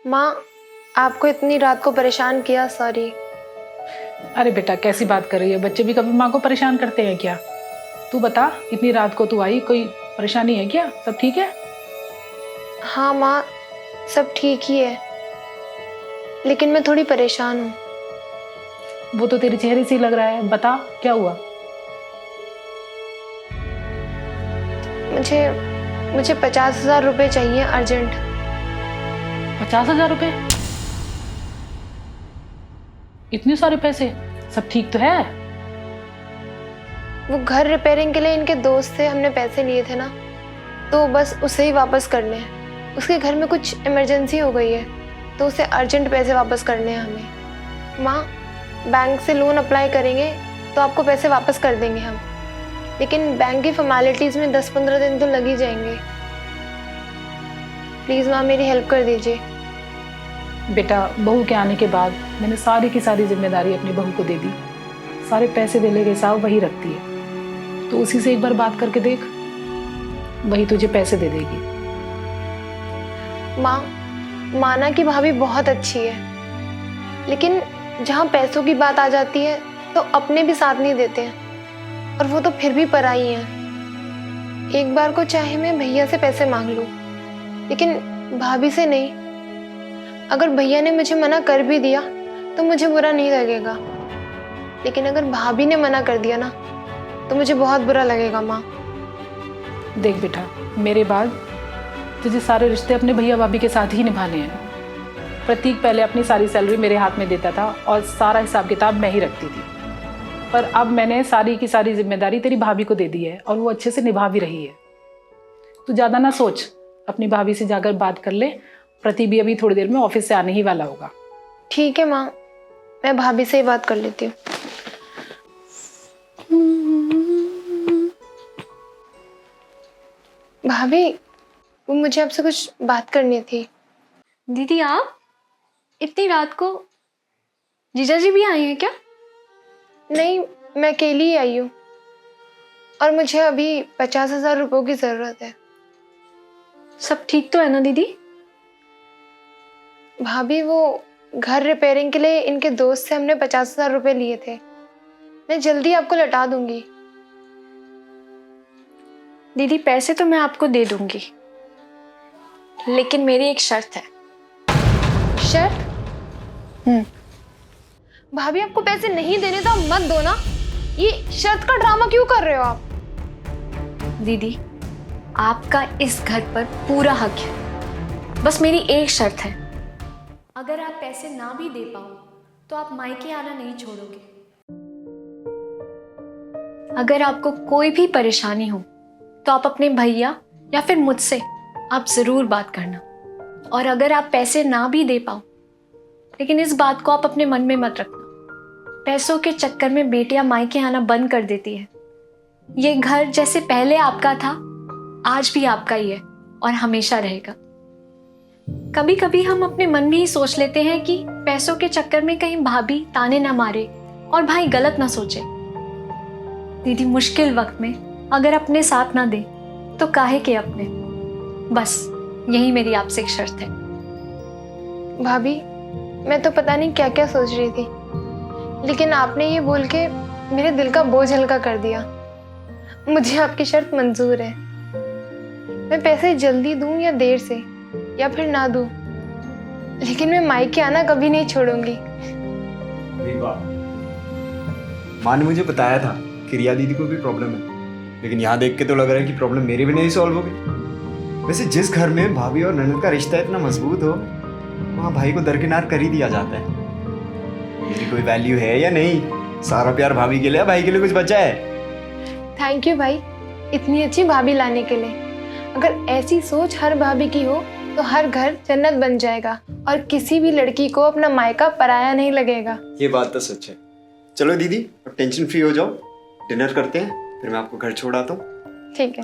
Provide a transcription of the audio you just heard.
माँ, आपको इतनी रात को परेशान किया, सॉरी। अरे बेटा, कैसी बात कर रही है? बच्चे भी कभी माँ को परेशान करते हैं क्या? तू बता, इतनी रात को तू आई, कोई परेशानी है क्या? सब ठीक है? हाँ माँ, सब ठीक ही है, लेकिन मैं थोड़ी परेशान हूँ। वो तो तेरे चेहरे से ही लग रहा है। बता, क्या हुआ? मुझे 50,000 रुपये चाहिए अर्जेंट। 50,000 रुपए? इतने सारे पैसे? सब ठीक तो है? वो घर रिपेयरिंग के लिए इनके दोस्त से हमने पैसे लिए थे ना, तो बस उसे ही वापस करने हैं। उसके घर में कुछ इमरजेंसी हो गई है, तो उसे अर्जेंट पैसे वापस करने हैं हमें। माँ, बैंक से लोन अप्लाई करेंगे तो आपको पैसे वापस कर देंगे हम, लेकिन बैंक की फॉर्मेलिटीज़ में 10-15 दिन तो लग ही जाएंगे। प्लीज़ माँ, मेरी हेल्प कर दीजिए। बेटा, बहू के आने के बाद मैंने सारी की सारी जिम्मेदारी अपनी बहू को दे दी। सारे पैसे देने के हिसाब वही रखती है, तो उसी से एक बार बात करके देख, वही तुझे पैसे दे देगी। माँ, माना कि भाभी बहुत अच्छी है, लेकिन जहाँ पैसों की बात आ जाती है तो अपने भी साथ नहीं देते हैं, और वो तो फिर भी पराई हैं। एक बार को चाहे मैं भैया से पैसे मांग लूँ, लेकिन भाभी से नहीं। अगर भैया ने मुझे मना कर भी दिया तो मुझे बुरा नहीं लगेगा, लेकिन अगर भाभी ने मना कर दिया ना तो मुझे बहुत बुरा लगेगा। माँ देख बेटा, मेरे बाद तुझे सारे रिश्ते अपने भैया भाभी के साथ ही निभाने हैं। प्रतीक पहले अपनी सारी सैलरी मेरे हाथ में देता था और सारा हिसाब किताब मैं ही रखती थी, पर अब मैंने सारी की सारी जिम्मेदारी तेरी भाभी को दे दी है और वो अच्छे से निभा भी रही है। तू ज़्यादा ना सोच, अपनी भाभी से जाकर बात कर ले। प्रतीक भी अभी थोड़ी देर में ऑफिस से आने ही वाला होगा। ठीक है माँ, मैं भाभी से ही बात कर लेती हूँ। भाभी, वो मुझे आपसे कुछ बात करनी थी। दीदी, आप इतनी रात को? जीजा जी भी आए हैं क्या? नहीं, मैं अकेली ही आई हूँ, और मुझे अभी 50,000 रुपयों की ज़रूरत है। सब ठीक तो है ना दीदी? भाभी, वो घर रिपेयरिंग के लिए इनके दोस्त से हमने 50,000 रुपये लिए थे। मैं जल्दी आपको लौटा दूंगी। दीदी, पैसे तो मैं आपको दे दूंगी, लेकिन मेरी एक शर्त है। शर्त? भाभी, आपको पैसे नहीं देने तो आप मत दो ना। ये शर्त का ड्रामा क्यों कर रहे हो आप? दीदी, आपका इस घर पर पूरा हक है, बस मेरी एक शर्त है। अगर आप पैसे ना भी दे पाओ तो आप मायके आना नहीं छोड़ोगे। अगर आपको कोई भी परेशानी हो तो आप अपने भैया या फिर मुझसे आप जरूर बात करना। और अगर आप पैसे ना भी दे पाओ, लेकिन इस बात को आप अपने मन में मत रखना, पैसों के चक्कर में बेटियां मायके आना बंद कर देती है। ये घर जैसे पहले आपका था, आज भी आपका ही है और हमेशा रहेगा। कभी कभी हम अपने मन में ही सोच लेते हैं कि पैसों के चक्कर में कहीं भाभी ताने ना मारे और भाई गलत ना सोचे। दीदी, मुश्किल वक्त में अगर अपने साथ ना दे तो काहे के अपने। बस यही मेरी आपसे एक शर्त है। भाभी, मैं तो पता नहीं क्या क्या सोच रही थी, लेकिन आपने ये बोल के मेरे दिल का बोझ हल्का कर दिया। मुझे आपकी शर्त मंजूर है। मैं पैसे जल्दी दूं या देर से, या फिर ना दूं, लेकिन मैं मायके आना कभी नहीं छोड़ूंगी। माँ ने मुझे बताया था कि रिया दीदी को भी प्रॉब्लम है, लेकिन यहाँ देख के तो लग रहा है कि प्रॉब्लम मेरी भी नहीं सॉल्व होगी। वैसे जिस घर में भाभी और ननद का रिश्ता इतना मजबूत हो, वहाँ भाई को दरकिनार कर ही दिया जाता है। मेरी कोई वैल्यू है या नहीं? सारा प्यार भाभी के लिए, भाई के लिए कुछ बचा है? थैंक यू भाई, इतनी अच्छी भाभी लाने के लिए। अगर ऐसी सोच हर भाभी की हो तो हर घर जन्नत बन जाएगा, और किसी भी लड़की को अपना मायका पराया नहीं लगेगा। ये बात तो सच है। चलो दीदी, अब टेंशन फ्री हो जाओ, डिनर करते हैं, फिर मैं आपको घर छोड़ आता हूँ। ठीक है।